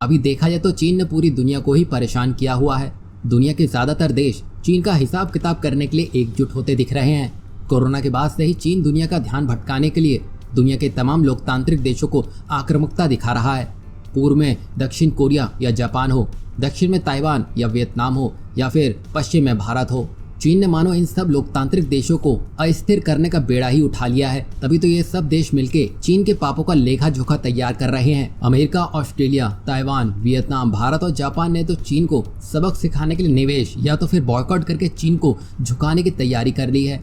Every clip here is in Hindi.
अभी देखा जाए तो चीन ने पूरी दुनिया को ही परेशान किया हुआ है। दुनिया के ज्यादातर देश चीन का हिसाब किताब करने के लिए एकजुट होते दिख रहे हैं। कोरोना के बाद से ही चीन दुनिया का ध्यान भटकाने के लिए दुनिया के तमाम लोकतांत्रिक देशों को आक्रामकता दिखा रहा है। पूर्व में दक्षिण कोरिया या जापान हो, दक्षिण में ताइवान या वियतनाम हो, या फिर पश्चिम में भारत हो, चीन ने मानो इन सब लोकतांत्रिक देशों को अस्थिर करने का बेड़ा ही उठा लिया है। तभी तो ये सब देश मिलके चीन के पापों का लेखा जोखा तैयार कर रहे हैं। America, Australia, Taiwan, Vietnam, Bharat और जापान ने तो चीन को सबक सिखाने के लिए निवेश या तो फिर बॉयकॉट करके चीन को झुकाने की तैयारी कर ली है।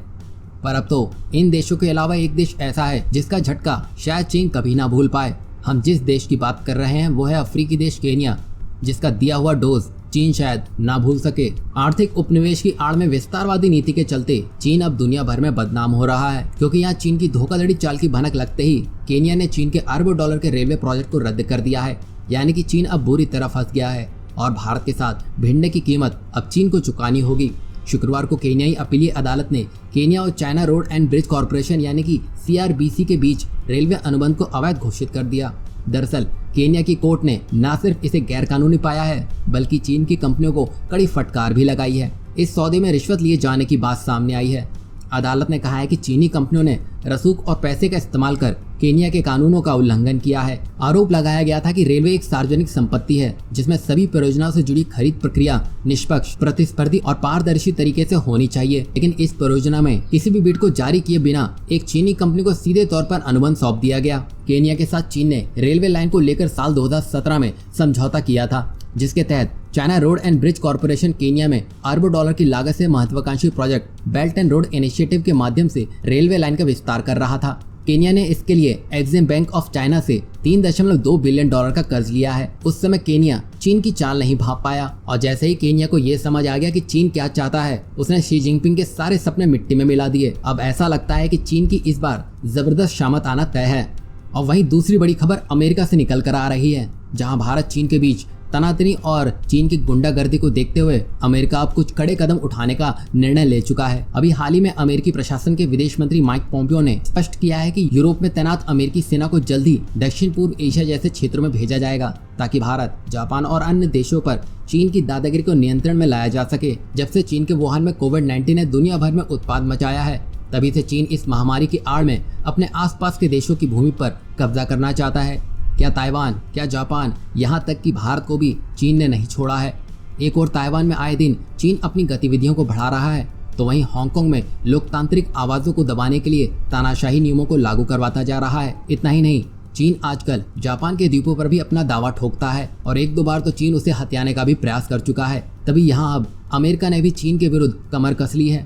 पर अब तो इन देशों के अलावा एक देश ऐसा है जिसका झटका शायद चीन कभी ना भूल पाए। हम जिस देश की बात कर रहे हैं वो है अफ्रीकी देश केन्या, जिसका दिया हुआ डोज चीन शायद ना भूल सके। आर्थिक उपनिवेश की आड़ में विस्तारवादी नीति के चलते चीन अब दुनिया भर में बदनाम हो रहा है, क्योंकि यहाँ चीन की धोखाधड़ी चाल की भनक लगते ही केन्या ने चीन के अरबों डॉलर के रेलवे प्रोजेक्ट को रद्द कर दिया है। यानी कि चीन अब बुरी तरह फंस गया है और भारत के साथ भिड़ने की कीमत अब चीन को चुकानी होगी। शुक्रवार को केन्याई अपीलीय अदालत ने केन्या और China road and bridge corporation यानी कि CRBC के बीच रेलवे अनुबंध को अवैध घोषित कर दिया। दरअसल केन्या की कोर्ट ने न सिर्फ इसे गैरकानूनी पाया है, बल्कि चीन की कंपनियों को कड़ी फटकार भी लगाई है। इस सौदे में रिश्वत लिए जाने की बात सामने आई है। अदालत ने कहा है कि चीनी कंपनियों ने रसूख और पैसे का इस्तेमाल कर केन्या के कानूनों का उल्लंघन किया है। आरोप लगाया गया था कि रेलवे एक सार्वजनिक संपत्ति है जिसमें सभी परियोजनाओं से जुड़ी खरीद प्रक्रिया निष्पक्ष, प्रतिस्पर्धी और पारदर्शी तरीके से होनी चाहिए। लेकिन इस परियोजना में किसी भी बिड को जारी किए बिना एक चीनी कंपनी को सीधे तौर पर अनुबंध सौंप दिया गया। केन्या के साथ चीन ने रेलवे लाइन को लेकर साल 2017 में समझौता किया था, जिसके तहत China road and bridge corporation Kenya में अरबों डॉलर की लागत से महत्वाकांक्षी project belt and road initiative के माध्यम से रेलवे लाइन का विस्तार कर रहा था। केन्या ने इसके लिए एक्सिम बैंक ऑफ चाइना से 3.2 बिलियन डॉलर का कर्ज लिया है। उस समय केन्या चीन की चाल नहीं भांप पाया और जैसे ही केन्या को ये समझ आ गया कि चीन क्या चाहता है, उसने शी जिनपिंग के सारे सपने मिट्टी में मिला दिए। अब ऐसा लगता है कि चीन की इस बार जबरदस्त शामत आना तय है। और वहीं दूसरी बड़ी खबर अमेरिका से निकल कर आ रही है, जहां भारत चीन के बीच तनातनी और चीन की गुंडागर्दी को देखते हुए अमेरिका अब कुछ कड़े कदम उठाने का निर्णय ले चुका है। अभी हाल ही में अमेरिकी प्रशासन के विदेश मंत्री माइक पोम्पियो ने स्पष्ट किया है कि यूरोप में तैनात अमेरिकी सेना को जल्द ही दक्षिण पूर्व एशिया जैसे क्षेत्रों में भेजा जाएगा, ताकि भारत, जापान और अन्य देशों पर चीन की दादागिरी को नियंत्रण में लाया जा सके। जब से चीन के वुहान में कोविड-19 ने दुनिया भर में उत्पात मचाया है, तभी से चीन इस महामारी की आड़ में अपने आसपास के देशों की भूमि पर कब्जा करना चाहता है। क्या ताइवान, क्या जापान, यहाँ तक कि भारत को भी चीन ने नहीं छोड़ा है। एक और ताइवान में आए दिन चीन अपनी गतिविधियों को बढ़ा रहा है, तो वहीं हांगकांग में लोकतांत्रिक आवाजों को दबाने के लिए तानाशाही नियमों को लागू करवाता जा रहा है। इतना ही नहीं, चीन आजकल जापान के द्वीपों पर भी अपना दावा ठोकता है और एक दो बार तो चीन उसे हथियाने का भी प्रयास कर चुका है। तभी यहाँ अब अमेरिका ने भी चीन के विरुद्ध कमर कस ली है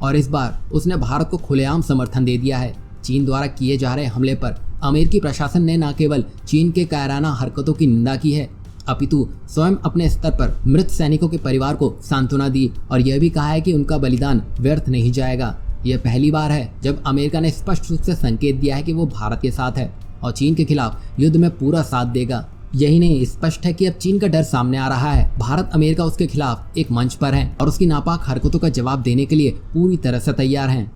और इस बार उसने भारत को खुलेआम समर्थन दे दिया है। चीन द्वारा किए जा रहे हमले पर अमेरिकी प्रशासन ने न केवल चीन के कायराना हरकतों की निंदा की है, अपितु स्वयं अपने स्तर पर मृत सैनिकों के परिवार को सांत्वना दी और यह भी कहा है कि उनका बलिदान व्यर्थ नहीं जाएगा। यह पहली बार है जब अमेरिका ने स्पष्ट रूप से संकेत दिया है कि वो भारत के साथ है और चीन के खिलाफ युद्ध में पूरा साथ देगा। यही नहीं, स्पष्ट है कि अब चीन का डर सामने आ रहा है। भारत, अमेरिका उसके खिलाफ एक मंच पर है और उसकी नापाक हरकतों का जवाब देने के लिए पूरी तरह से तैयार है।